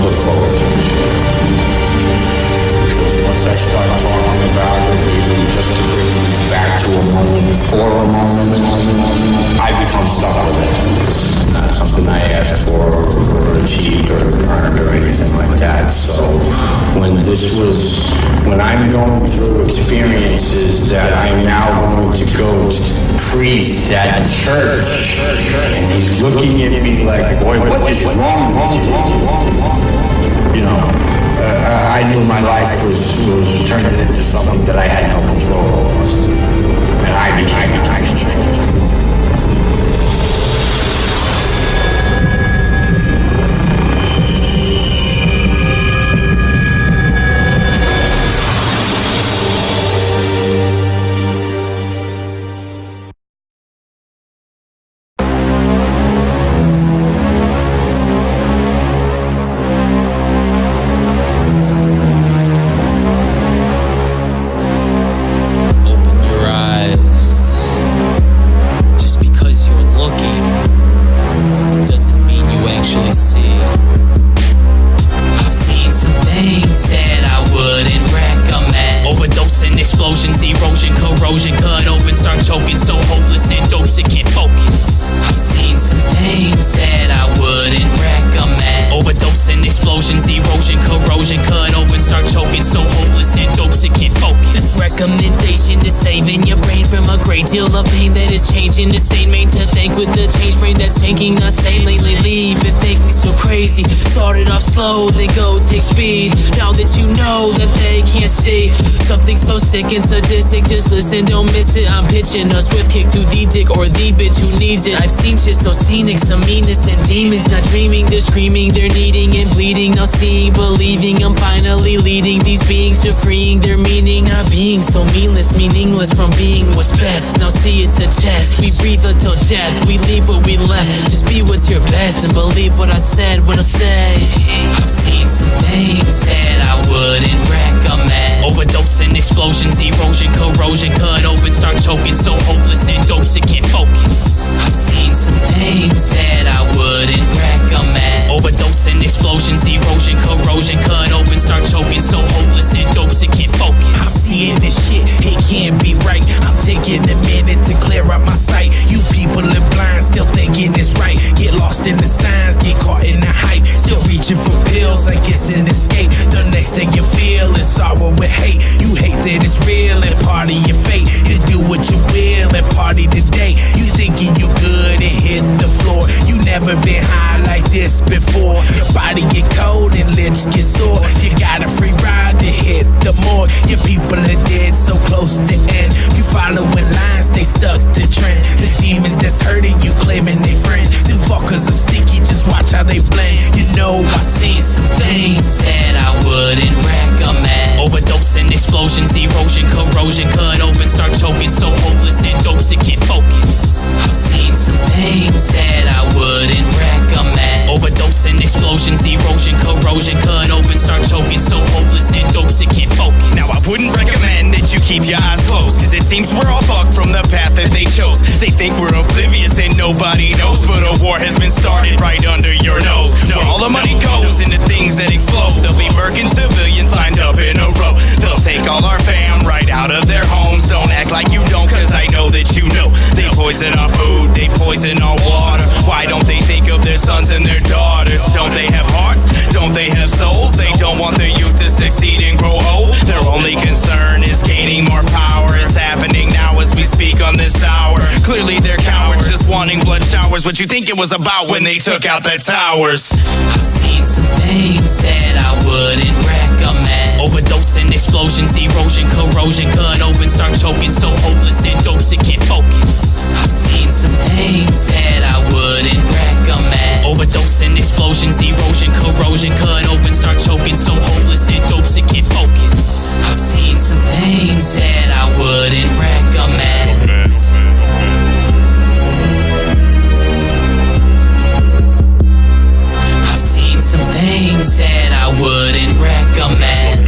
look forward to this year. Because once I start talking about it, even just to bring me back to a moment, for a moment, I become stuck with it. It's not something I asked for or achieved or earned or anything like that. So when I'm going through experiences that I'm now going to go to the priest at church, and he's looking at me like, boy, what is wrong with you? You know, I knew my life was turning into something that I had no control over. And I became a stranger. Changing the sane main to think with the change brain that's thinking us sanely lately. Been thinking so crazy, started off slow, then go take speed. Now that you know that they can't see something so sick and sadistic, just listen, don't miss it. I'm pitching a swift kick to the dick or the bitch who needs it. I've seen shit so scenic, some meanness and demons, not dreaming, they're screaming, they're needing and bleeding, not seeing, believing. I'm finally leading these beings to freeing their meaning, not being so meaningless, meaningless from being what's best. Now see, it's a test. We breathe until death, we leave what we left. Just be what's your best and believe what I said when I say I've seen some things that I wouldn't recommend. Overdosing, explosions, erosion, corrosion, cut open, start choking, so hopeless and dopes, it can't focus. I've seen some things that I wouldn't recommend. Overdosing, explosions, erosion, corrosion, cut open, start choking, so hopeless and dopes, it can't focus. I'm seeing this shit, it can't be right. I'm taking a minute to clear up my sight. You people are blind, still thinking it's right. Get lost in the signs, get caught in the hype. Still reaching for pills, like it's an escape. The next thing you feel is sorrow and hate. You hate that it's real and part of your fate. You do what you will and party today. You thinking you good and hit the floor. You never been high like this before. Your body get cold and lips get sore. You got a free ride to hit the more. Your people are dead, so close to end. You following lines, they stuck to trend. The demons that's hurting you, claiming they friends. Them fuckers are sticky, just watch how they blend. You know I seen some things that I wouldn't recommend. Overdosing, explosions, erosion, corrosion, cut open, start choking, so hopeless and dopes, it can't focus. I've seen some things that I wouldn't recommend. Overdosing, explosions, erosion, corrosion, cut open, start choking, so hopeless and dopes, it can't focus. Now I wouldn't recommend that you keep your eyes closed, cause it seems we're all fucked from the path that they chose. They think we're oblivious and nobody knows, but a war has been started right under your nose. Where all the money goes into things that explode. They'll be murking civilians lined up in a row. They'll take all our fam right out of their homes. Don't act like you don't, cause I know that you know. They poison our food, they poison our water. Why don't they think of their sons and their daughters? Don't they have hearts? Don't they have souls? They don't want their youth to succeed and grow old. Their only concern is gaining more power. It's happening now as we speak on this hour. Clearly they're cowards, just wanting blood showers. What you think it was about when they took out the towers? I've seen some things that I wouldn't recommend. Overdosing, explosions, erosion, corrosion, cut open, start choking, so hopeless and dopes, it can't focus. I've seen some things that I wouldn't recommend. Overdosing, explosions, erosion, corrosion, cut open, start choking, so hopeless and dopes, it can't focus. I've seen some things that I wouldn't recommend. I've seen some things that I wouldn't recommend.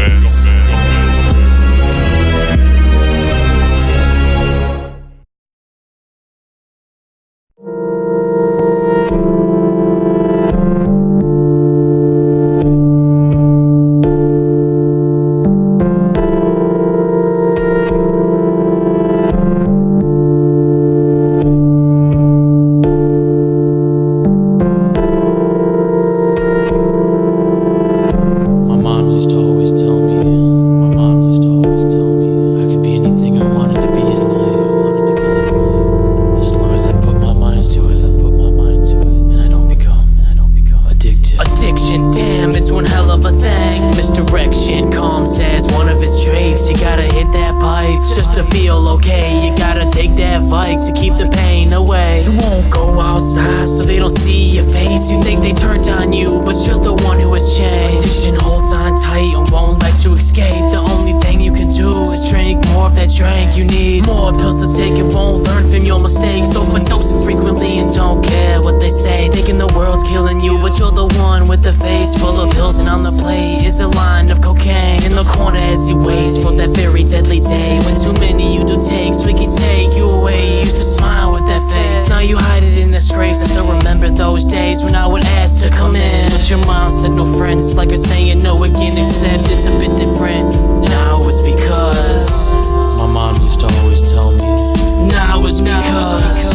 Misdirection comes as one of its traits. You gotta hit that pipe just to feel okay. You gotta take that Vicks to keep the pain away. You won't go outside so they don't see your face. You think they turned on you, but you're the one who has changed. Addiction holds on tight and won't let you escape. The only thing you can do is drink more of that drink. You need more pills to take and won't learn from your mistakes. Overdosing frequently and don't care what they say. Thinking the world's killing you, but you're the one with the face full of pills. And on the plate is a line of cocaine in the corner as he waits for that very deadly day. When too many you do takes, we can take you away. You used to smile with that face, now you hide it in disgrace. I still remember those days when I would ask to come in, but your mom said no friends. It's like her saying no again, except it's a bit different. Now it's because my mom used to always tell me. Now it's because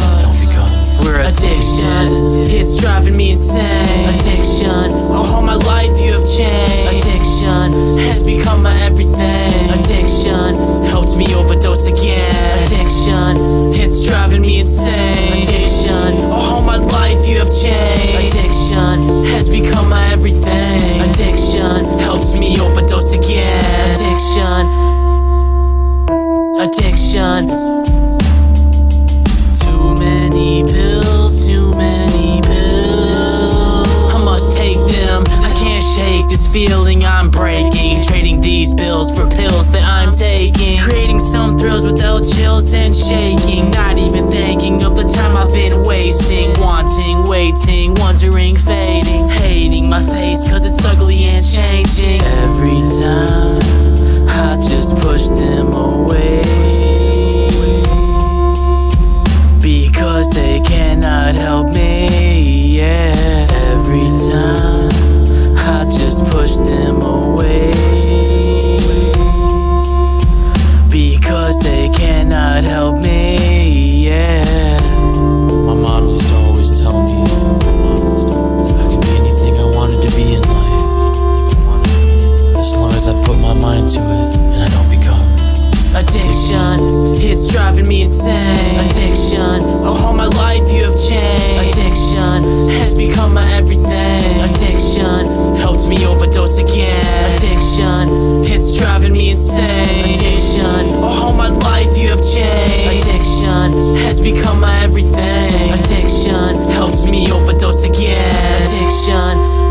we're addiction. It's driving me insane. Addiction. Oh, all my life you have changed. Addiction has become my everything. Addiction helped me overdose again. Addiction. It's driving me insane. Addiction. Oh, all my life you have changed. Addiction has become my everything. Addiction helps me overdose again. Addiction. Addiction. Too many pills, too many pills. I must take them, I can't shake this feeling I'm breaking. Trading these bills for pills that I'm taking. Creating some thrills without chills and shaking. Not even thinking of the time I've been wasting. Wanting, waiting, wondering, fading. Hating my face cause it's ugly and changing. Every time I just push them away, because they cannot help me, yeah. Every time I just push them away, because they cannot help me, yeah. My mom used to always tell me I could be anything I wanted to be in life, as long as I put my mind to it and I don't become addiction. It's driving me insane. Addiction. Oh, all my life you have changed. Addiction has become my everything. Addiction helps me overdose again. Addiction. It's driving me insane. Addiction. Oh, all my life you have changed. Addiction has become my everything. Addiction helps me overdose again. Addiction.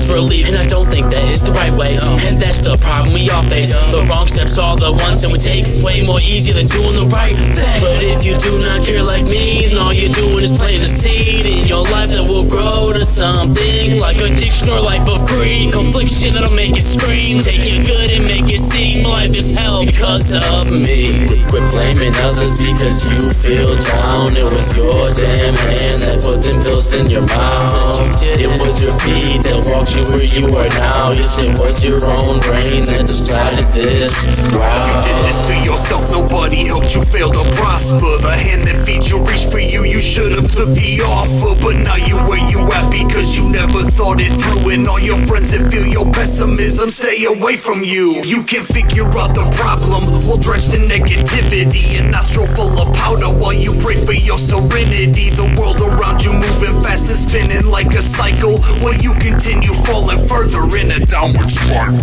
Relief, and I don't think that is the right way, and that's the problem we all face. The wrong steps are the ones that we take. It's way more easier than doing the right thing. But if you do not care like me, then all you're doing is planting a seed in your life that will grow to something like addiction or life of greed. Confliction that'll make it scream. Take it good and make it seem life is hell because of me. Quit blaming others because you feel down. It was your damn hand that put them pills in your mouth. It was your feet that walked you where you are now. Yes, it was your own brain that decided this. Wow. You did this to yourself, nobody helped you fail to prosper. The hand that feeds you reached for you, you should've took the offer. But now you where you at because you never thought it through. And all your friends that feel your pessimism stay away from you. You can figure out the problem while drenched in negativity. An nostril full of powder while you pray for your serenity. The world around you moving fast and spinning like a cycle, while you continue falling further in a downward spiral.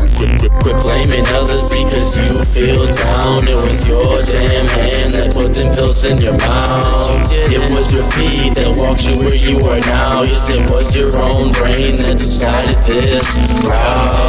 Quit blaming others because you feel down. It was your damn hand that put them pills in your mouth. It was your feet that walked you where you are now. Yes, it was your own brain that decided this.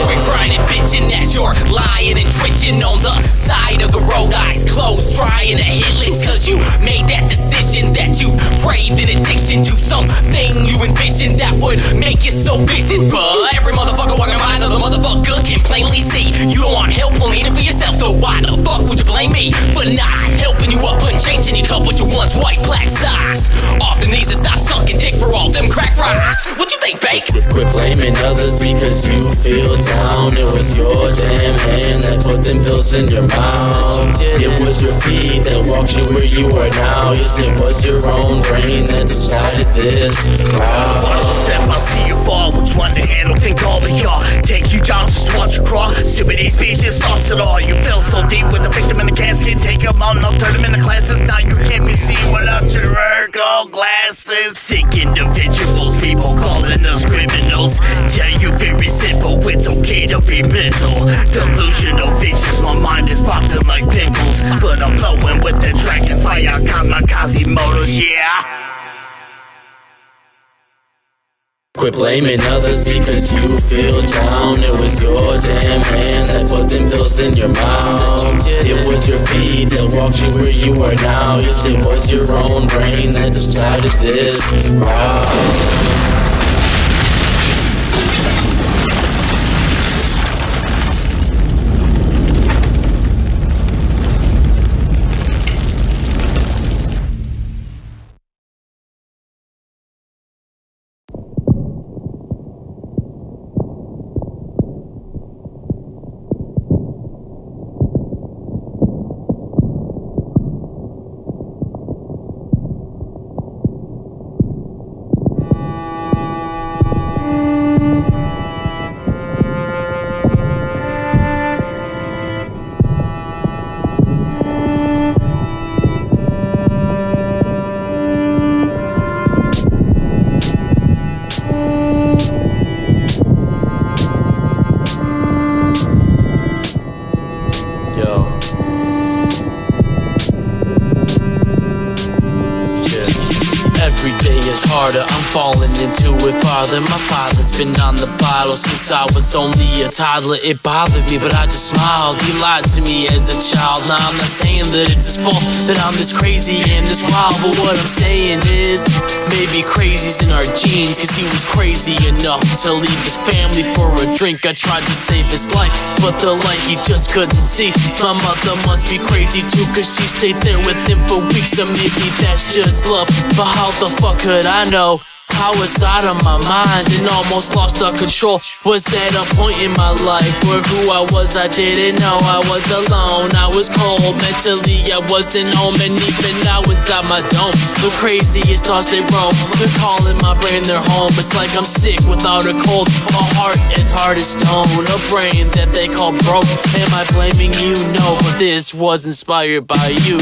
Quit crying and bitching as you're lying and twitching on the side of the road, eyes closed, trying to hit licks, cause you made that decision that you crave an addiction to something you envisioned that would make you so vicious. But every motherfucker walking by another motherfucker can plainly see you don't want help, only in it for yourself. So why the fuck would you blame me for not helping you up and change and you cut with your once white black socks. Often these that stop sucking dick for all them crack rocks. What you think, Bake? Quit blaming others because you feel down. It was your damn hand that put them pills in your mouth. It was your feet that walked you where you are now. Yes, it was your own brain that decided this route. Watch you step, I see you fall. Which one to handle? Think all of y'all. Take you down, just watch you crawl. Stupid species lost it all. You fell so deep with the victim in the casket. Take them out, no turn them into classes. Now you can't be seen without your Ergo glasses. Sick individuals, people calling us criminals. Tell you very simple, it's okay to be mental. Delusional visions, my mind is popping like pimples. But I'm flowing with the dragon fire, kamikaze motors, yeah. Quit blaming others because you feel down. It was your damn hand that put them pills in your mouth. It was your feet that walked you where you are now. Yes, it was your own brain that decided this route. I'm falling into it farther. My father's been on the bottle since I was only a toddler. It bothered me, but I just smiled. He lied to me as a child. Now I'm not saying that it's his fault that I'm this crazy and this wild, but what I'm saying is maybe crazy's in our genes, cause he was crazy enough to leave his family for a drink. I tried to save his life, but the light he just couldn't see. My mother must be crazy too, cause she stayed there with him for weeks. Or maybe that's just love, but how the fuck could I know? I was out of my mind and almost lost all control. Was at a point in my life where who I was, I didn't know. I was alone, I was cold. Mentally, I wasn't home, and even now inside my dome, the craziest thoughts they roam. They're calling my brain their home. It's like I'm sick without a cold. A heart as hard as stone, a brain that they call broke. Am I blaming you? No, but this was inspired by you.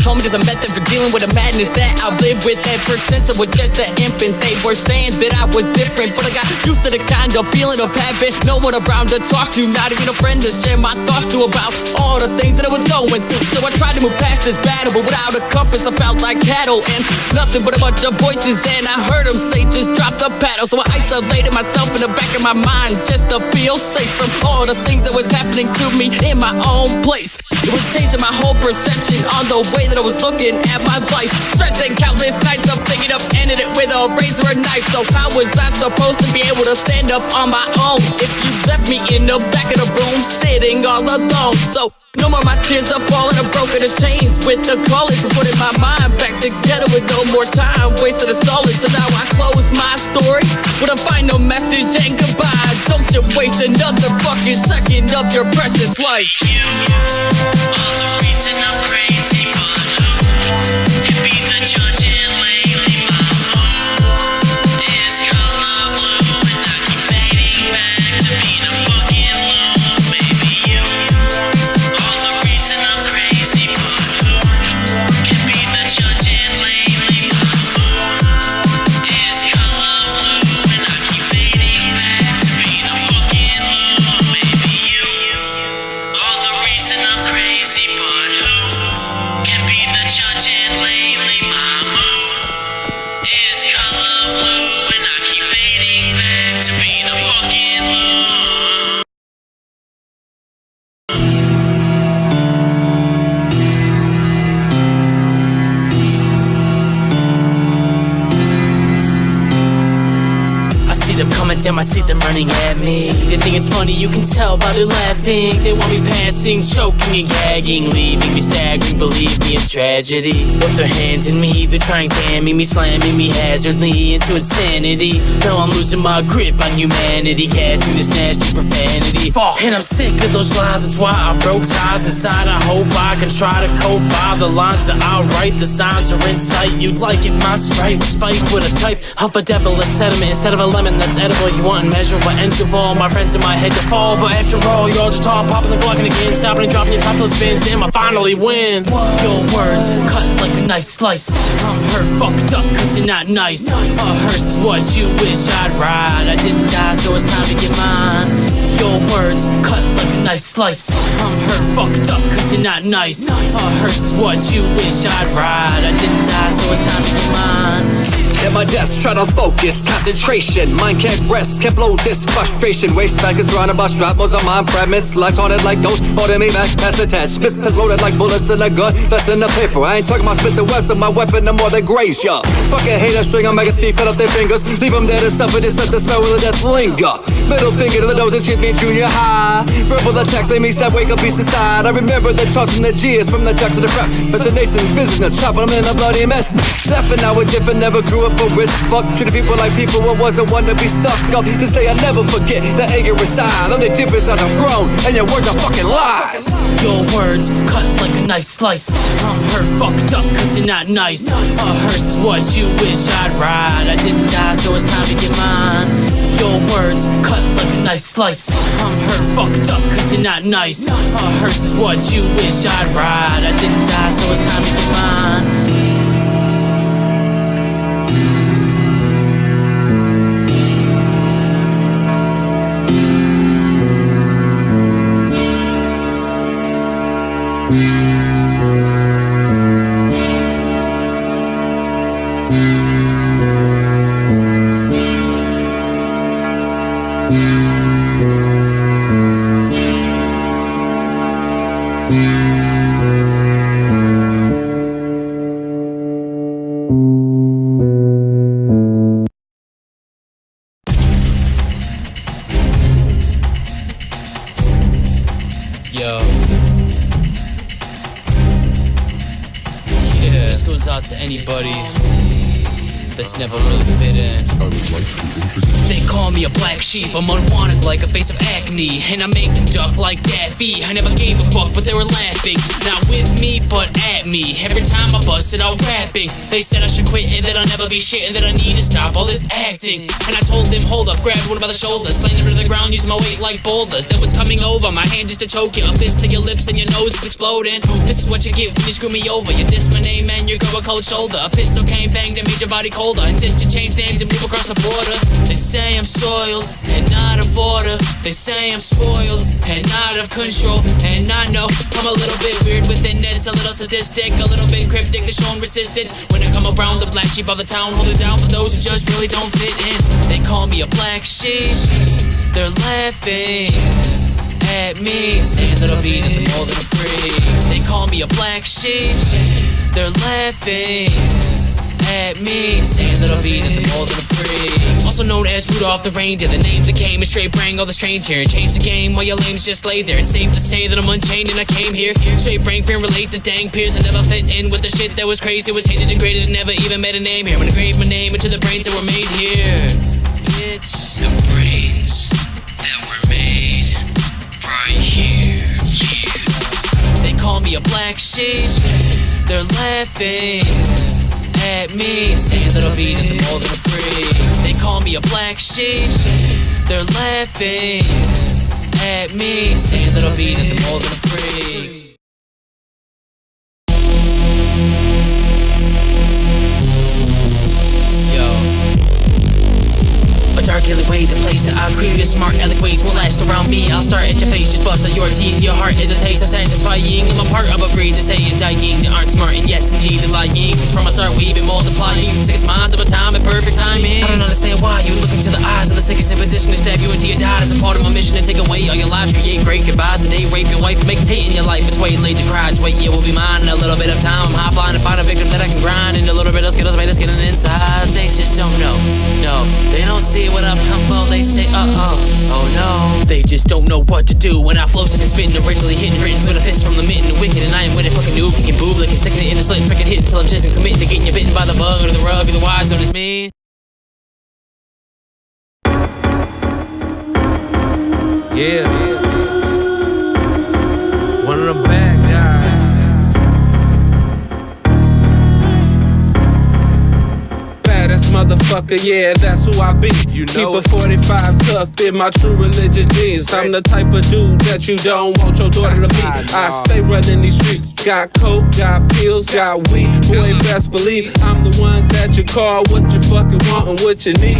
Told me there's a method for dealing with a madness that I've lived with ever since I was just an infant. They were saying that I was different, but I got used to the kind of feeling of having no one around to talk to, not even a friend to share my thoughts to about all the things that I was going through. So I tried to move past this battle, but without a compass I felt like cattle and nothing but a bunch of voices, and I heard them say just drop the paddle. So I isolated myself in the back of my mind just to feel safe from all the things that was happening to me in my own place. It was changing my whole perception on the way that I was looking at my life. Stressing countless nights of thinking of ending it with a razor or knife. So how was I supposed to be able to stand up on my own if you left me in the back of the room sitting all alone? So no more my tears are falling, I'm broken the chains with the college for putting my mind back together with no more time wasted or stolen. So now I close my story with a final message and goodbye. Don't you waste another fucking second of your precious life. You are the reason I'm crazy, but who can be the judge and lately my mood is color blue, and I keep fading back to be the fucking low. Maybe you are the reason I'm crazy, but who can be the judge and lately my mood is color blue, and I keep fading back to be the fucking low. Maybe you are the reason I'm crazy, but who them coming down my seat, them running at me. They think it's funny, you can tell by their laughing. They want me passing, choking and gagging, leaving me staggering, believe me, it's tragedy. With their hands in me, they're trying damning me, slamming me hazardly into insanity. Now I'm losing my grip on humanity, casting this nasty profanity. And I'm sick of those lies, that's why I broke ties inside. I hope I can try to cope by the lines that I write. The signs are in sight. You'd like if my sprite was spiked with a type of a devilish sediment instead of a lemon that's edible. You want to measure what ends of all my friends in my head to fall, but after all, you're all just tall, popping and blocking again, stopping and dropping your top those spins. Damn, I finally win. Your words cut like a knife slice. I'm hurt, fucked up, cause you're not nice. A hearse is what you wish I'd ride. I didn't die, so it's time to get mine. Your words cut like a knife slice. I'm hurt, fucked up, cause you're not nice. A hearse is what you wish I'd ride. I didn't die, so it's time to get mine. At my desk, try to focus, concentration. Mind can't rest, can't blow this frustration. Waste back is surrounded by strap modes on my premise. Life haunted like ghosts, holding me back, past attached. Spits loaded like bullets in a gun, less in the paper. I ain't talking about spit the west of my weapon, no more than grace, yeah. Fucking hater string, I make a thief, cut up their fingers. Leave them there to suffer, just let the smell of the death linger. Middle finger to the nose and shit me in junior high. Verbal attacks, they me stab, wake up, beast inside. I remember the toss from the G's, from the jacks to the crap. Fascination, visiting, chopping them in a bloody mess. Laughing, I was different, never grew up a risk. Fuck, treating people like people, I wasn't one to be stuck up. This day I never forget the anger inside. Only difference is I'm grown, and your words are fucking lies. Your words cut like a knife slice. I'm hurt, fucked up, cause you're not nice. A hearse is what you wish I'd ride. I didn't die, so it's time to get mine. Your words cut like a knife slice. I'm hurt, fucked up, cause you're not nice. A hearse is what you wish I'd ride. I didn't die, so it's time to get mine. This goes out to anybody that's never really fit in. They call me a black sheep, I'm unwanted like a face of acne, and I make them duck like Daffy. I never gave a fuck, but they were laughing. Not with me, but at me. Every time I busted out rapping, they said I should quit and that I'll never be shit and that I need to stop all this acting. And I told them, hold up, grab one by the shoulder, slam them to the ground, using my weight like boulders. Then what's coming over, my hand just to choke you, a fist to your lips and your nose is exploding. This is what you get when you screw me over. You diss my name and you go a cold shoulder. A pistol came banged and made your body colder. Insist you change names and move across the border. They say I'm soiled and not of order. They say I'm spoiled and not of control. And I know I'm a little bit weird within it. It's a little sadistic, a little bit cryptic to show resistance. When I come around, the black sheep of the town, hold it down for those who just really don't fit in. They call me a black sheep. They're laughing at me, saying that I'll be nothing more than free. They call me a black sheep. They're laughing at me, saying that I'll be nothing more than free. Also known as Rudolph the Reindeer, the name that came and straight praying all the strange here. Change the game while your lames just lay there. It's safe to say that I'm unchained and I came here straight brain fear, relate to dang peers. I never fit in with the shit that was crazy, was hated, degraded, and never even met a name here. I'm gonna grave my name into the brains that were made here. Bitch, the brains that were made right here. They call me a black sheep. They're laughing at me, saying that I'll be nothing more than free. They call me a black sheep. They're laughing at me, saying that I'll be nothing more than free. A dark alleyway, the place that I create. Smart alec ways will last around me. I'll start at your face, just bust at your teeth. Your heart is a taste of satisfying. I'm a part of a breed that say is dying. They aren't smart and yes, indeed, they're lying. Cause from a start we've been multiplying. The sickest minds of a time and perfect timing. I don't understand why you look into the eyes of the sickest in position to stab you until you die. As a part of my mission to take away all your lives, create great goodbyes and day rape your wife, make hate in your life. It's way late to cry, just wait, yeah, will be mine. In a little bit of time, I'm high flying to find a victim that I can grind. And a little bit of skittles made us get an inside. They just don't know, no. They don't see what I've come for, they say, oh no. They just don't know what to do when I flow, sick and spitting, originally hitting written with a fist from the mitten, wicked, and I am with it, fucking noob, kicking boob, like sticking it in the slit, freaking hit until I'm just committing to getting you bitten by the bug or the rug or the wise, notice me. Yeah, one of the bad guys. Baddest motherfucker, yeah, that's who I be. You know, keep a 45 tucked in my true religion jeans. I'm the type of dude that you don't want your daughter to be. I stay running these streets. Got coke, got pills, got weed. Boy, best believe I'm the one that you call what you fucking want and what you need.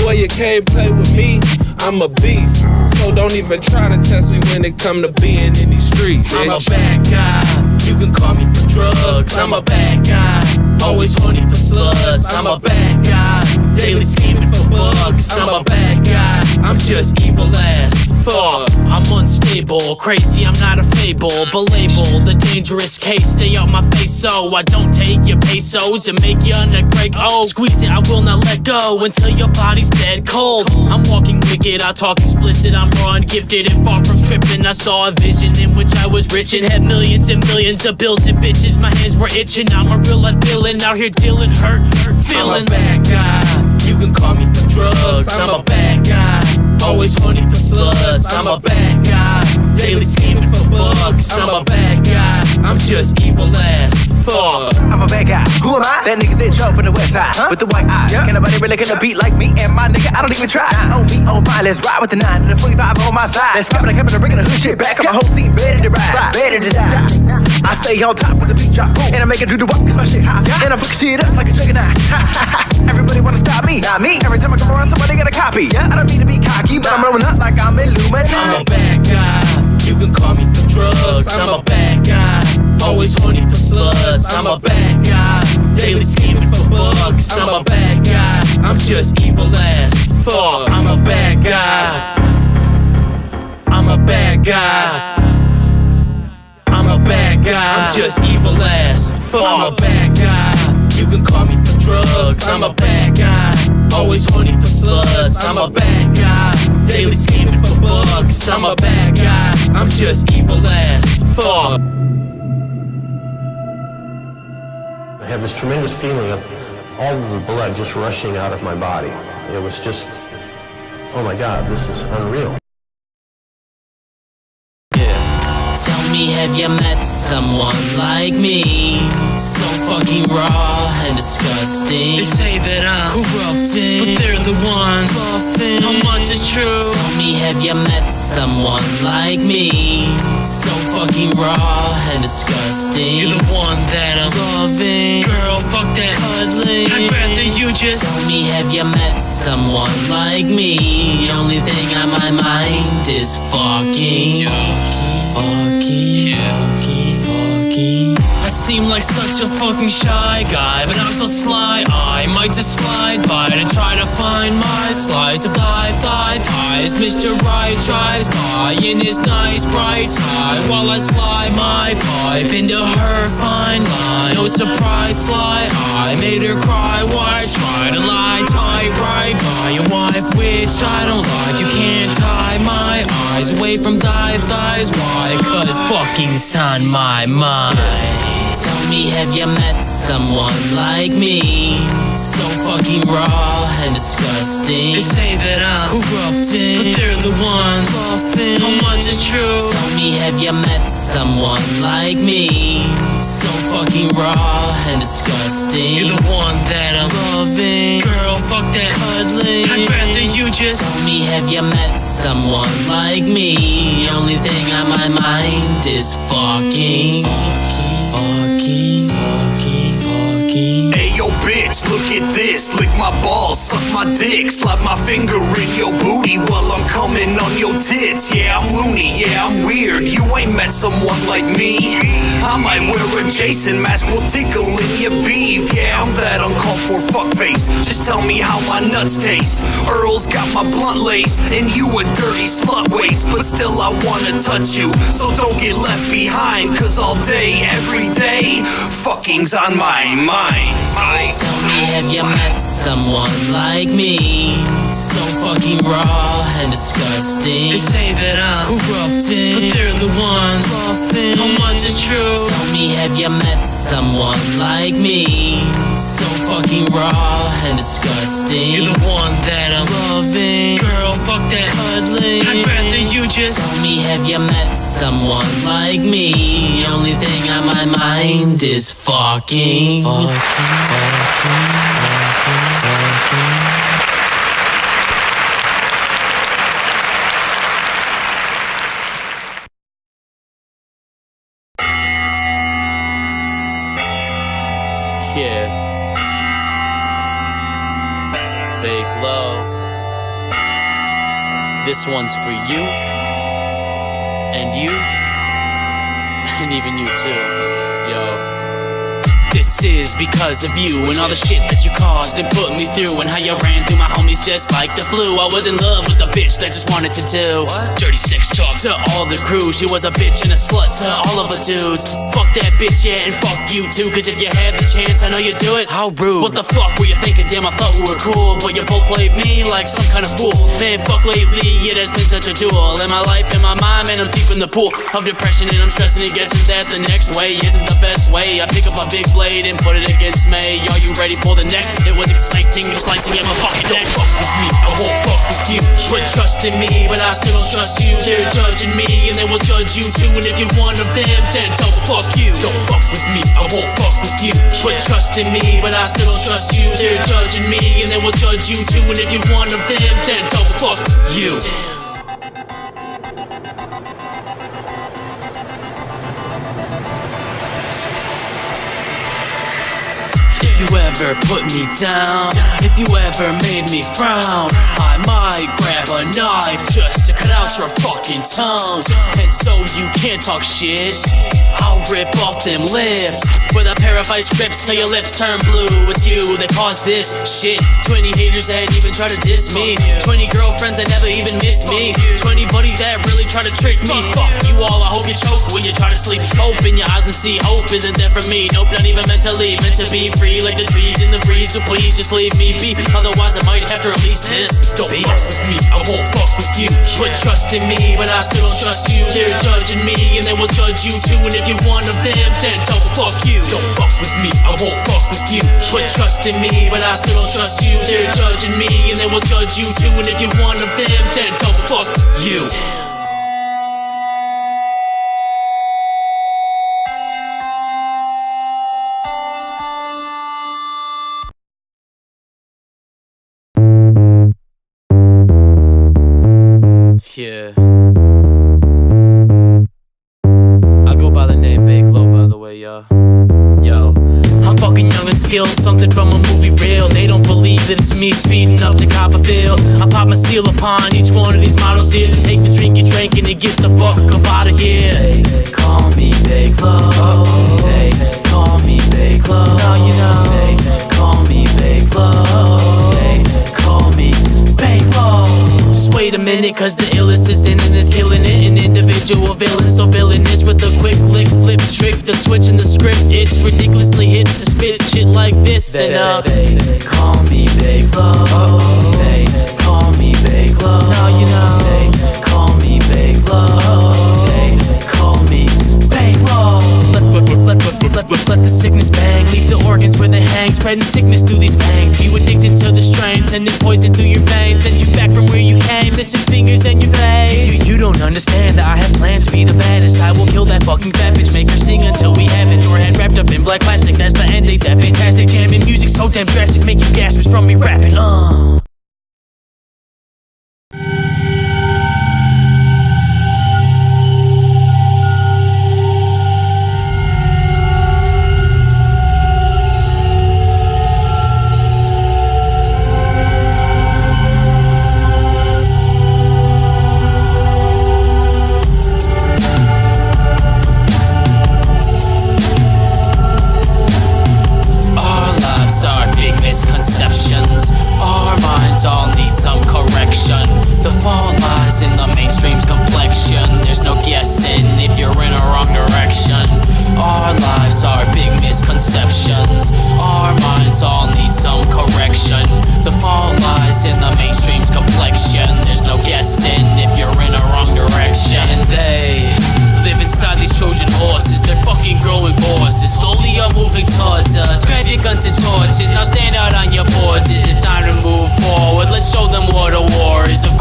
Boy, you can't play with me. I'm a beast. So don't even try to test me when it come to being in these streets. I'm a bad guy. You can call me for drugs. I'm a bad guy. Always horny for sluts. I'm a bad guy. Daily scheming for bugs. I'm a bad guy. I'm just evil as fuck. I'm unstable, crazy, I'm not a fable, but labeled a dangerous case. Stay out my face so I don't take your pesos and make your neck break. Oh, squeeze it, I will not let go until your body's dead cold. I'm walking wicked, I talk explicit, I'm raw and gifted and far from tripping. I saw a vision in which I was rich and had millions and millions of bills and bitches. My hands were itching, I'm a real life villain out here dealing hurt feelings. I'm a bad guy, you can call me for drugs. I'm a bad guy, always horny for sluts. I'm a bad guy, daily scheming for bugs. I'm a bad guy, I'm just evil as fuck. I'm a bad guy. Who am I? That nigga said Joe from the west side, with the white eyes. Can't nobody really get a beat like me and my nigga. I don't even try. Oh me, oh my, let's ride with the 9 and the 45 on my side. Let's skip it, bringing the hood shit back. Got my whole team ready to ride, ready to die. I stay on top with the beat drop, and I make it do the walk 'cause my shit hot. And I fuck shit up like a juggernaut. Everybody wanna stop me, not me. Every time I come around, somebody get a copy. Yeah, I don't mean to be cocky, but I'm rolling up like I'm Illuminati. I'm a bad guy, you can call me for drugs. I'm a bad guy, always horny for sluts. I'm a bad guy, daily scheming for bugs. I'm a bad guy, I'm just evil as fuck. I'm a bad guy, I'm a bad guy, I'm a bad guy, I'm just evil as fuck. I'm a bad guy, you can call me for drugs. I'm a bad guy, always horny for sluts. I'm a bad guy, daily scheming for bugs. I'm a bad guy, I'm just evil as fuck. I had this tremendous feeling of all of the blood just rushing out of my body. It was just, oh my God, this is unreal. Tell me, have you met someone like me? So fucking raw and disgusting. They say that I'm corrupted, but they're the ones bluffing. How much is true? Tell me, have you met someone like me? So fucking raw and disgusting. You're the one that I'm loving. Girl, fuck that cuddling. I'd rather you just tell me, have you met someone like me? The only thing on my mind is fucking. Fucking. I seem like such a fucking shy guy, but I'm so sly. I might just slide by to try to find my slice of thigh pies. Mr. Right drives by in his nice bright side while I slide my pipe into her fine line. No surprise, sly. I made her cry. Why try to lie tight right by your wife, which I don't like. You can't tie my eyes away from thy thighs. Why? 'Cause fucking's on my mind. Tell me, have you met someone like me? So fucking raw and disgusting. They say that I'm corrupted, but they're the ones bluffing. How much is true? Tell me, have you met someone like me? So fucking raw and disgusting. You're the one that I'm loving. Girl, fuck that cuddling. I'd rather you just tell me, have you met someone like me? The only thing on my mind is fucking. Hey yo bitch, look at this. Lick my balls, suck my dick. Slap my finger in your booty while I'm coming on your tits. Yeah, I'm loony, yeah, I'm weird. You ain't met someone like me. I might wear a Jason mask, will tickle in your beef. Yeah, I'm that uncalled for fuckface. Just tell me how my nuts taste. Earl's got my blunt laced, and you a dirty slut waist. But still I wanna touch you, so don't get left behind. 'Cause all day, every day, fucking's on my mind. Tell me, have you met someone like me? So fucking raw and disgusting. They say that I'm corrupted, but they're the ones bluffing. How much is true? Tell me, have you met someone like me? So fucking raw and disgusting. You're the one that I'm loving. Girl, fuck that cuddling. I'd rather you just tell me, have you met someone like me? The only thing on my mind is fucking. Yeah. Big love. This one's for you. And you. And even you too. Yo. This is because of you and all the shit that you caused and put me through, and how you ran through my homies just like the flu. I was in love with a bitch that just wanted to do dirty sex talk to all the crew. She was a bitch and a slut to all of the dudes. Fuck that bitch, yeah, and fuck you too. Cause if you had the chance, I know you'd do it. How rude. What the fuck were you thinking? Damn, I thought we were cool, but you both played me like some kind of fool. Man, fuck lately, it has been such a duel. In my life, in my mind, man, I'm deep in the pool of depression, and I'm stressing and guessing that the next way isn't the best way. I pick up a big blade and put it against me. Are you ready for the next? It was exciting, you slicing at my fucking neck. Don't fuck with me, I won't fuck with you. Put trust in me, but I still don't trust you. They're judging me, and they will judge you too. And if you're one of them, then don't fuck you. Don't fuck with me, I won't fuck with you. Put trust in me, but I still don't trust you. They're judging me, and they will judge you too. And if you're one of them, then don't fuck you. If you ever put me down, if you ever made me frown, I might grab a knife just to cut out your fucking tongue. And so you can't talk shit, I'll rip off them lips with a pair of ice strips till your lips turn blue. It's you that caused this shit. 20 haters that even try to diss me, 20 girlfriends that never even missed me, 20 buddies that really try to trick me. Fuck you all, I hope you choke when you try to sleep. Open your eyes and see hope isn't there for me. Nope, not even mentally, meant to be free like the trees in the breeze. So please just leave me be, otherwise I might have to release this. Don't fuck with me, I won't fuck with you. Put trust in me, but I still don't trust you. They're judging me, and they will judge you too. And if you're one of them, then don't fuck you. Don't fuck with me, I won't fuck with you. Put trust in me, but I still don't trust you. They're judging me, and they will judge you too. And if you're one of them, then don't fuck you. Yeah. I go by the name Big Low, by the way, yo. I'm fucking young and skilled, something from a movie reel. They don't believe that it's me speeding up to Copperfield. I pop my seal upon each one of these models here and take the drink you drank and get the fuck up out of here. They call me Big Low. They call me Big Low. Now you know. They call me Big Low. They call me Big Low. Just wait a minute, cause the illest is in and is killing it. An individual villain, so villainous with a quick lick, flip trick, the switch in the script. It's ridiculously hit to spit shit like this. And they call me Big Low. They call me Big Low. Now you know. They call me Big Low. They call me Big Low. Let the sickness bang, leave the organs where they hang, spreading sickness through these veins. You addicted to the strain, sending poison through your veins. Send you back from where you came, missing fingers in your face. You don't understand that I have planned to be the baddest. I will kill that fucking fat bitch, make her sing until we have it. Your head wrapped up in black plastic, that's the end date, that fantastic. Jamming music so damn drastic, make you gasp from me rapping, misconceptions. Our minds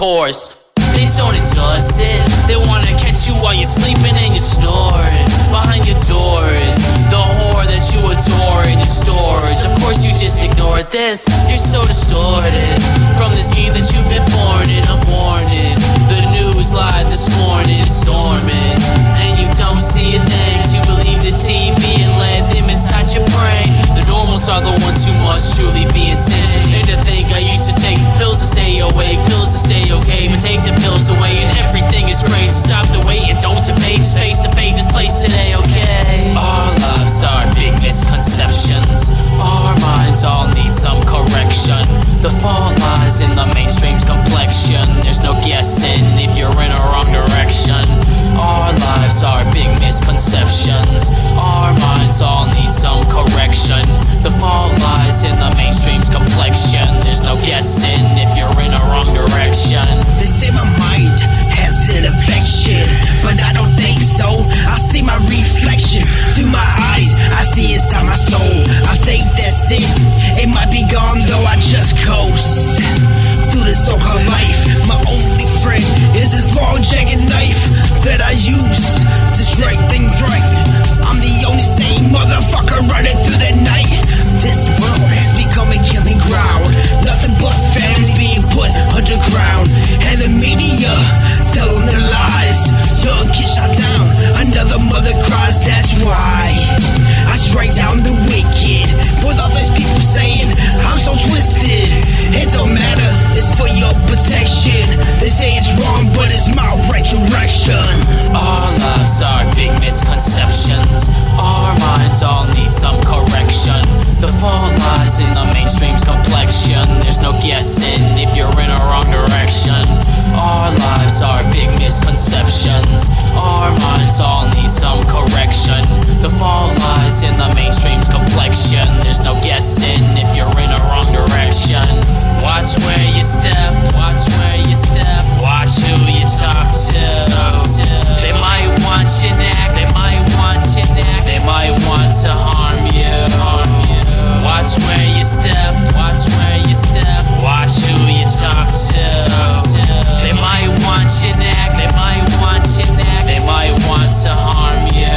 course. They don't endorse it. They wanna catch you while you're sleeping and you're snoring behind your doors. The whore that you adore in your stores. Of course you just ignore this. You're so distorted from this game that you've been born in. I'm warning. The news lied this morning, it's storming, and you don't see a thing. You believe the TV and let them inside your brain. The normals are the ones who must truly be insane. And to think I used to take pills to stay awake, pills to stay okay, but take the pills away and everything is great. So stop the wait and don't debate. Just face to face this place today, okay? Our lives are big misconceptions. Our minds all need some correction. The fault lies in the mainstream's complexion. There's no guessing if you're in a wrong direction. Our lives are big misconceptions. Our minds all need some correction. The fault lies in the mainstream's complexion. There's no guessing if you're in a wrong direction. They say my mind has an affection, but I don't think so. I see my reflection through my eyes. I see inside my soul. I think that's it. It might be gone though. I just coast through this so-called life. My only friend is this long jagged knife that I use to strike things right. I'm the only sane motherfucker running through the night. This world has become a killing ground. Nothing but families being put underground, and the media telling their lies. Young kids shot down, another mother cries. That's why I strike down the wicked. With all these people saying I'm so twisted, it don't matter. It's for your protection. They say it's wrong, but it's my right direction. Our lives are big misconceptions. Our minds all need some correction. The fault lies in the mainstream's complexion. There's no guessing if you're in a wrong direction. Our lives are big misconceptions. Our minds all need some correction. The fault lies in the mainstream's complexion. There's no guessing if you're in a wrong direction. Watch where you step, watch where you step. Watch who you talk to. They might want your neck, they might want your neck. They might want to harm you. Watch where you step, watch where you step. Watch who you talk to. They might want your neck, they might want your neck. They might want to harm you.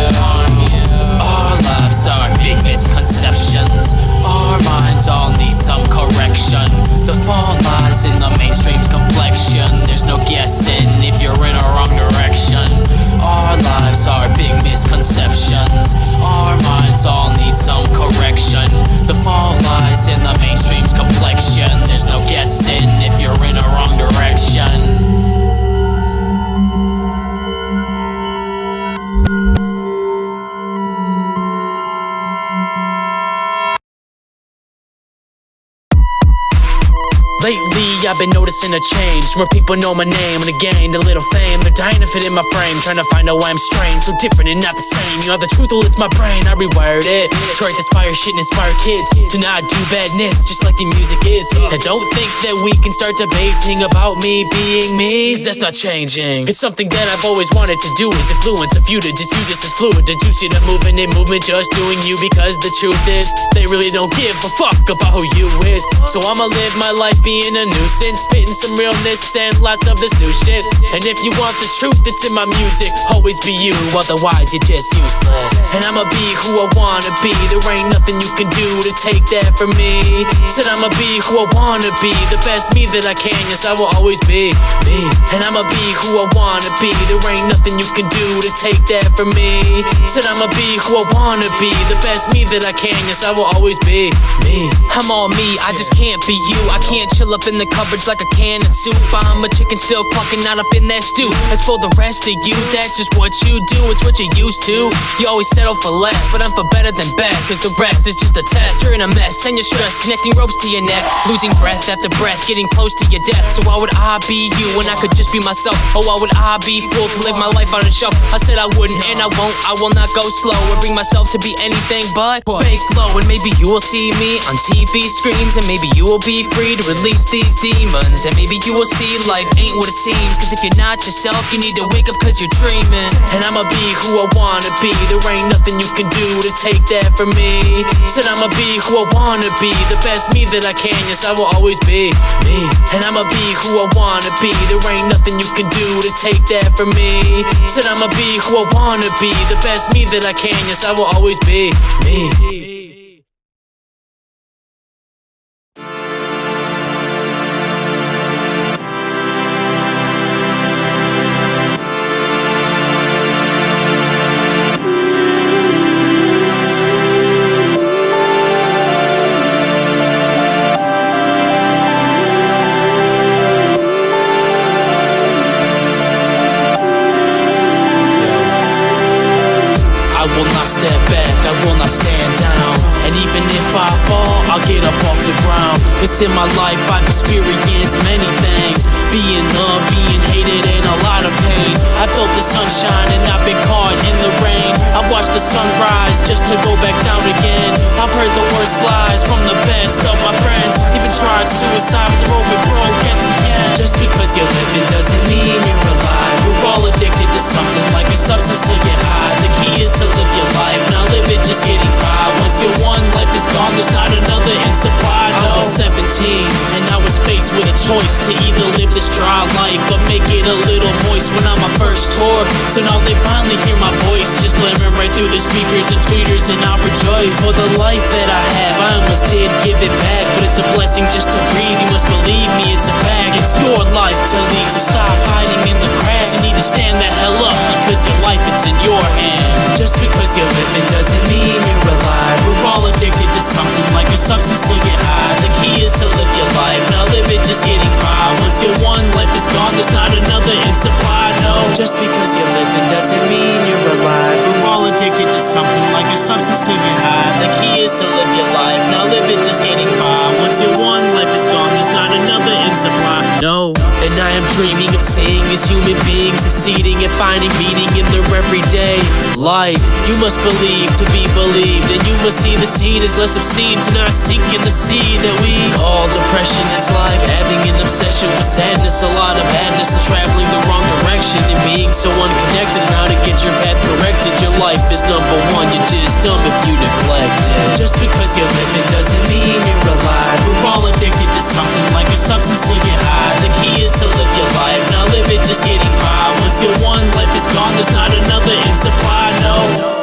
Our lives are big misconceptions. Our minds all need some correction. The fault lies in the mainstream's complexion. There's no guessing if you're in a wrong direction. Our lives are big misconceptions. Our minds all need some correction. The fault lies in the mainstream's complexion. There's no guessing if you're in a wrong direction. Lately, I've been noticing a change. More people know my name and I gained a little fame. They're dying to fit in my frame, trying to find out why I'm strange. So different and not the same. You know the truth will it's my brain, I rewired it to write this fire shit and inspire kids to not do badness, just like the music is. I don't think that we can start debating about me being me, 'cause that's not changing. It's something that I've always wanted to do, is influence a few to just use this as fluid. Deduce you to movement in movement, just doing you, because the truth is they really don't give a fuck about who you is. So I'ma live my life being a nuisance, spitting some realness and lots of this new shit. And if you want the truth that's in my music, always be you, otherwise you're just useless. And I'ma be who I wanna be, there ain't nothing you can do to take that from me. Said I'ma be who I wanna be, the best me that I can, yes I will always be me. And I'ma be who I wanna be, there ain't nothing you can do to take that from me. Said I'ma be who I wanna be, the best me that I can, yes I will always be me. I'm all me, I just can't be you. I can't chill up in the cupboards like a can of soup. I'm a chicken still clucking out up in that stew. As for the rest of you, that's just what you do, it's what you're used to. You always settle for less, but I'm for better than best, 'cause the rest is just a test. You're in a mess and you're stressed, connecting ropes to your neck, losing breath after breath, getting close to your death. So why would I be you when I could just be myself? Or why would I be fooled to live my life on a shelf? I said I wouldn't and I won't, I will not go slow or bring myself to be anything but fake low. And maybe you will see me on TV screens, and maybe you will be free to release face these demons, and maybe you will see life ain't what it seems. Cause if you're not yourself, you need to wake up cause you're dreaming. And I'ma be who I wanna be. There ain't nothing you can do to take that from me. Said I'ma be who I wanna be, the best me that I can. Yes, I will always be me. And I'ma be who I wanna be. There ain't nothing you can do to take that from me. Said I'ma be who I wanna be, the best me that I can. Yes, I will always be me. I will not step back, I will not stand down. And even if I fall, I'll get up off the ground. Cause in my life I've experienced many things. Being loved, being hated, and a lot of pain. I felt the sunshine and I've been caught in the rain. I've watched the sun rise just to go back down again. I've heard the worst lies from the best of my friends. Even tried suicide with the rope and broke at the end. Just because you're living doesn't mean you're alive. We're all addicted to something like a substance to get high. The key is to live your life, not live it just getting by. Once you're one, life is gone, there's not another in supply. No. I was 17 and I was faced with a choice to either live this dry life or make it a little moist. When on my first tour, so now they finally hear my voice, just blaring right through the speakers and tweeters, and I rejoice for the life that I have. I almost did give it back, but it's a blessing just to breathe. You must believe me, it's a fact. It's your life to lead, so stop hiding in the cracks. You need to stand the hell up because your life it's in your hands. Just because you're living doesn't mean you're alive. We're all addicted to something like a substance to get high. The key is to live your life, not live it just getting by. Once you're one, life is gone, there's not another in supply. No, just because you're living doesn't mean you're alive. We're all addicted to something like a substance to get high. The key is to live your life, not live it just getting by. Once you're one, life is gone, there's not another in supply. No, and I am dreaming of seeing this human being succeeding and finding meaning in their everyday life. You must believe to be believed, and you must see the scene as less obscene to not sink in the sea that we call depression. It's like having an obsession with sadness, a lot of madness, and traveling the wrong direction and being so unconnected. Now to get your path corrected, your life is number one. You're just dumb if you neglect it. Just because you're living doesn't mean you're alive. We're all addicted to something like a substance to get high. The key is to live your life, not live it just getting by. Once you're one, life is gone, there's not another in supply. No.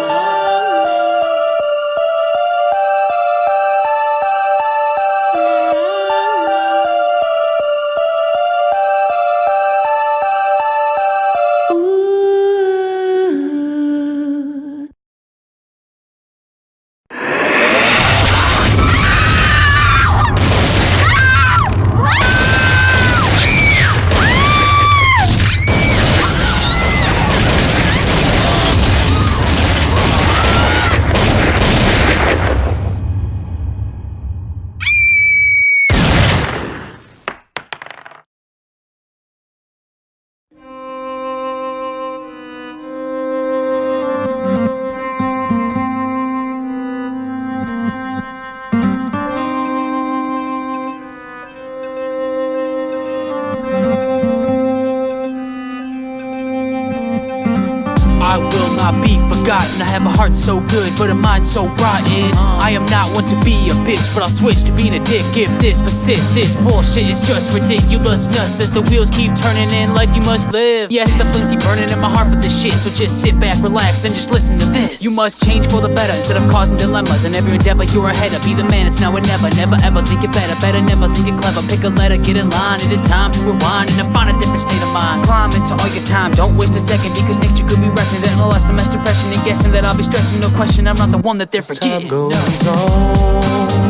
I will not be forgotten. I have a heart so good, but a mind so rotten. I am not one to be a bitch, but I'll switch to being a dick if this persists. This bullshit is just ridiculousness. As the wheels keep turning in life you must live. Yes, the flames keep burning in my heart for this shit, so just sit back, relax, and just listen to this. You must change for the better instead of causing dilemmas. In every endeavor you're ahead of. Be the man, it's now or never. Never ever think it better. Better never think it clever. Pick a letter, get in line. It is time to rewind and to find a different state of mind. Climb into all your time, don't waste a second, because nature could be wrecking. Then I'll lost the mass depression and guessing that I'll be stressing. No question, I'm not the one that they're forgetting. Time goes on,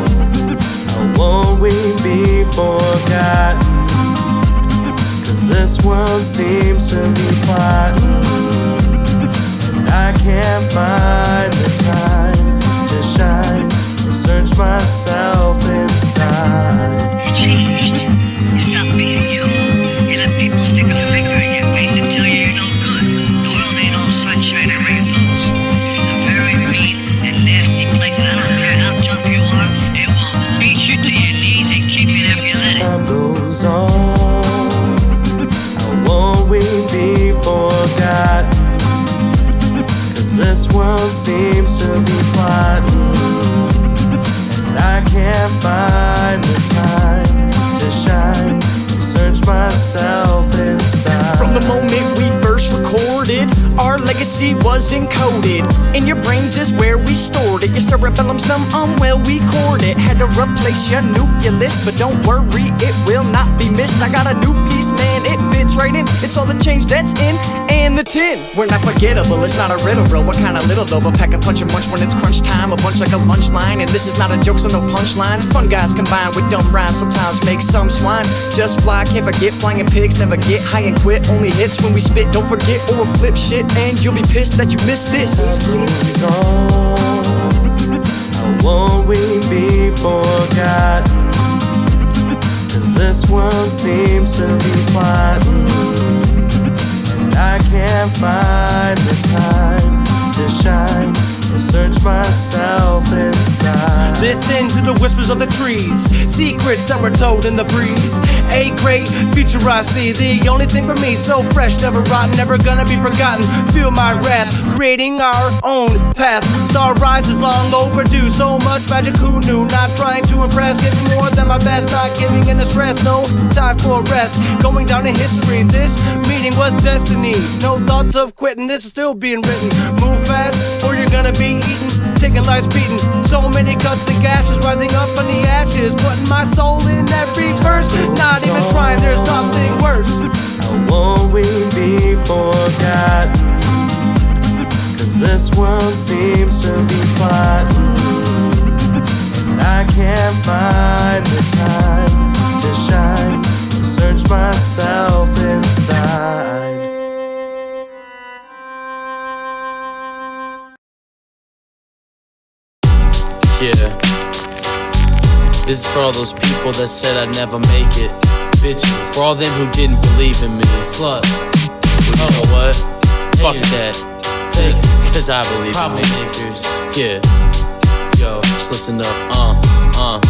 how won't we be forgotten? Cause this world seems to be plotting, and I can't find the time to shine, to search myself inside. You changed. You stopped being you. You let people stick a finger in your face and tell you you're no good. The world ain't all sunshine and rainbows. It's a very mean and nasty place, and I don't care how tough you are, it will beat you to your knees and keep you there if you let it. seems to be plotting, and I can't find the time to shine. Search myself inside. From the moment we first recorded, our legacy was encoded. In your brains is where we stored it. Your cerebellum's numb, well we cored it. Had to replace your nucleus, but don't worry, it will not be missed. I got a new piece, man, it fits right in. It's all the change that's in and the tin. We're not forgettable, it's not a riddle, bro. What kind of little though? But pack a punch and munch when it's crunch time. A bunch like a lunch line, and this is not a joke, so no punchlines. Fun guys combined with dumb rhymes sometimes make some swine just fly. Can't forget flying pigs, never get high and quit. Only hits when we spit, don't forget or we'll flip shit, and you'll be pissed that you missed this. Moves on, how won't we be forgotten? 'Cause this world seems to be plotting, and I can't find the time to shine. Search myself inside. Listen to the whispers of the trees, secrets that were told in the breeze. A great future I see, the only thing for me, so fresh, never rotten, never gonna be forgotten. Feel my wrath, creating our own path. Our rise is long overdue, so much magic who knew. Not trying to impress, giving more than my best, not giving in the stress. No time for rest, going down in history. This meeting was destiny. No thoughts of quitting, this is still being written. Move fast, or you're gonna be eaten, taking life's beating. So many cuts and gashes, rising up from the ashes, putting my soul in every verse. Not even trying, there's nothing worse. How won't we be forgotten? 'Cause this world seems to be plotting, and I can't find the time to shine. Search myself inside. Yeah. This is for all those people that said I'd never make it. Bitches. For all them who didn't believe in me. Sluts. But you know what? Fuck that. Cause I believe in me. Makers. Yeah. Yo, just listen up.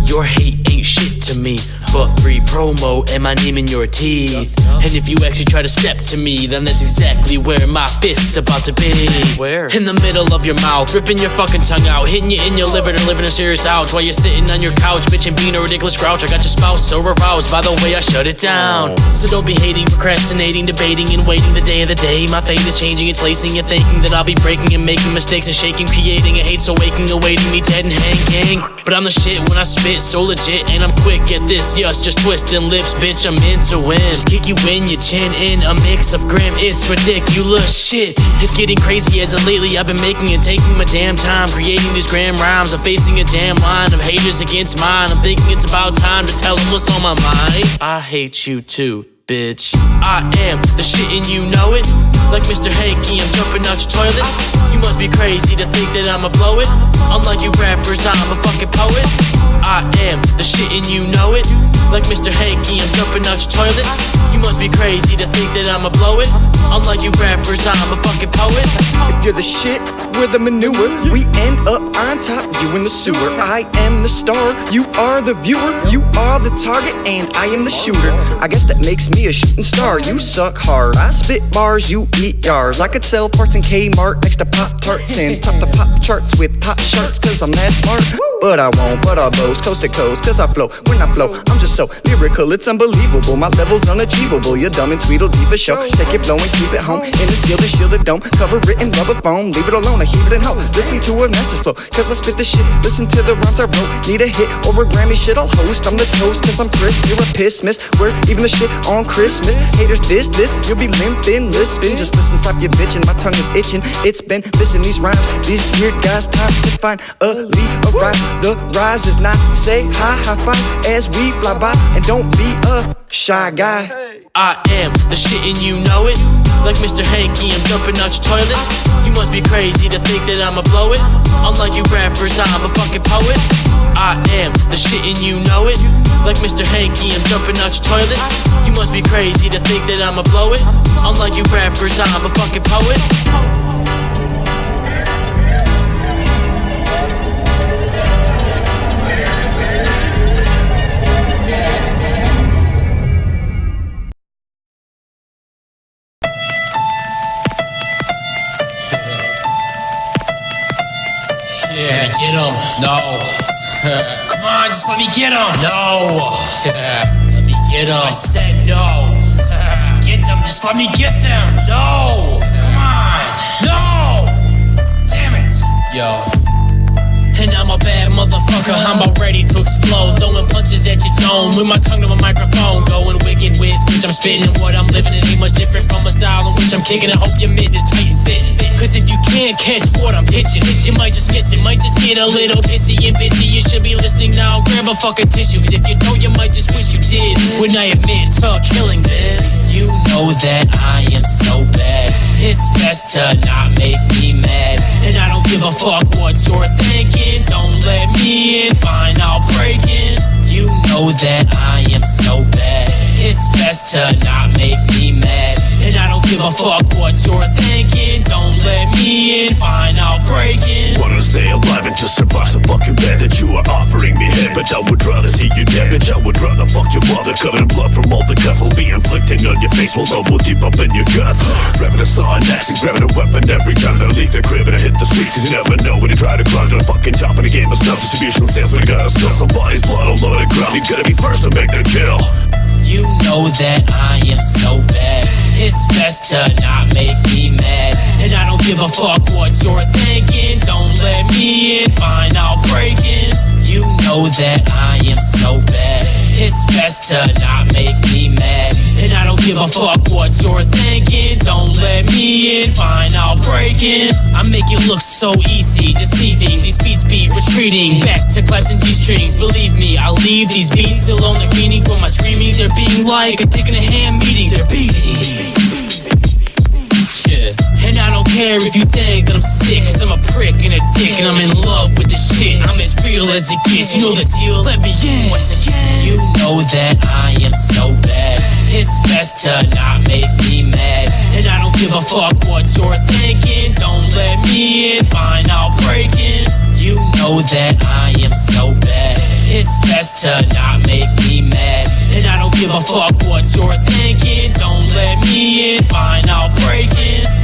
Your hate ain't shit to me, but free promo and my name in your teeth. And if you actually try to step to me, then that's exactly where my fist's about to be. Where? In the middle of your mouth, ripping your fucking tongue out, hitting you in your liver and living a serious ouch while you're sitting on your couch, bitching, being a ridiculous grouch. I got your spouse so aroused by the way I shut it down. So don't be hating, procrastinating, debating, and waiting the day of the day. My fate is changing, it's lacing, you're thinking that I'll be breaking and making mistakes and shaking, creating a hate so waking, awaiting me dead and hanging. But I'm the shit when I spit, so legit, and I'm quick at this, yes, just twisting lips, bitch, I'm in to win. Just kick you in your chin in a mix of grim, it's ridiculous shit. It's getting crazy as of lately I've been making and taking my damn time, creating these grand rhymes. I'm facing a damn line of haters against mine. I'm thinking it's about time to tell them what's on my mind. I hate you too, bitch. I am the shit and you know it. Like Mr. Hanky, I'm jumping out your toilet. You must be crazy to think that I'ma blow it. Unlike you rappers, I'm a fucking poet. I am the shit and you know it. Like Mr. Hanky, I'm jumping out your toilet. You must be crazy to think that I'ma blow it. Unlike you rappers, I'm a fucking poet. If you're the shit, we're the manure. We end up on top, you in the sewer. I am the star, you are the viewer. You are the target, and I am the shooter. I guess that makes me a shooting star. You suck hard, I spit bars, you eat yars. I could sell parts in Kmart next to Pop-Tarts and top the pop charts with pop shirts, cause I'm that smart. But I won't, but I'll boast coast to coast, cause I flow. When I flow, I'm just so lyrical, it's unbelievable. My level's unachievable, you're dumb and Tweedledee show. Take it flow and keep it home, in a sealed and shielded dome. Cover it in rubber foam, leave it alone, I heave it in hoe. Listen to a master's flow, cause I spit the shit. Listen to the rhymes I wrote, need a hit over a Grammy shit, I'll host. I'm the toast, cause I'm crisp, you're a piss miss. We're even the shit on Christmas. Haters this, you'll be limping, lisping. Just listen, stop your bitching, my tongue is itching. It's been missing these rhymes, these weird guys, time to find a lead, a rhyme. The rise is not, say hi, high five as we fly by, and don't be a shy guy. I am the shit and you know it. Like Mr. Hanky, I'm jumping out your toilet. You must be crazy to think that I'ma blow it. Unlike you rappers, I'm a fucking poet. I am the shit and you know it. Like Mr. Hanky, I'm jumping out your toilet. You must be crazy to think that I'ma blow it. Unlike you rappers, I'm a fucking poet. No. Come on, just let me get him. No. Let me get him. I said no. I can get them, just let me get them. No. Come on. No. Damn it. Yo. And I'm a bad motherfucker, I'm about ready to explode. Throwing punches at your dome, with my tongue to my microphone. Going wicked with which I'm spitting. What I'm living, it ain't much different from a style in which I'm kicking. I hope your mid is tight and fit. Cause if you can't catch what I'm pitching, you might just miss it. Might just get a little pissy and bitchy. You should be listening now, grab a fucking tissue. Cause if you don't, you might just wish you did. When I admit to killing this, you know that I am so bad. It's best to not make me mad. And I don't give a fuck what you're thinking. Don't let me in, fine, I'll break in. You know that I am so bad. It's best to not make me mad. And I don't give a fuck what you're thinking. Don't let me in, fine, I'll break in. Wanna stay alive and just survive so fucking bad that you are offering me head. But I would rather see you dead, bitch. I would rather fuck your mother, covered in blood from all the cuts will be inflicting on your face. While love will deep up in your guts. Grabbing a saw and axe and grabbing a weapon every time that I leave the crib and I hit the streets. Cause you never know when you try to climb to the fucking top of the game of snuff. Distribution sales, but I gotta spill somebody's blood all over the ground. You gotta be first to make the kill. You know that I am so bad. It's best to not make me mad. And I don't give a fuck what you're thinking. Don't let me in, fine, I'll break in. You know that I am so bad. It's best to not make me mad. And I don't give a fuck what you're thinking. Don't let me in, fine, I'll break in. I make it look so easy, deceiving. These beats be retreating back to claps and G-strings. Believe me, I'll leave these beats still only feeding for my screaming. They're being like a dick in a hand meeting. They're beating. Yeah. And I don't care if you think that I'm sick, cause I'm a prick and a dick and I'm in love with this shit. I'm as real as it gets, you know the deal, let me in. Once again, you know that I am so bad. It's best to not make me mad. And I don't give a fuck what you're thinking. Don't let me in, fine, I'll break in. You know that I am so bad. It's best to not make me mad. And I don't give a fuck what you're thinking. Don't let me in, fine, I'll break in.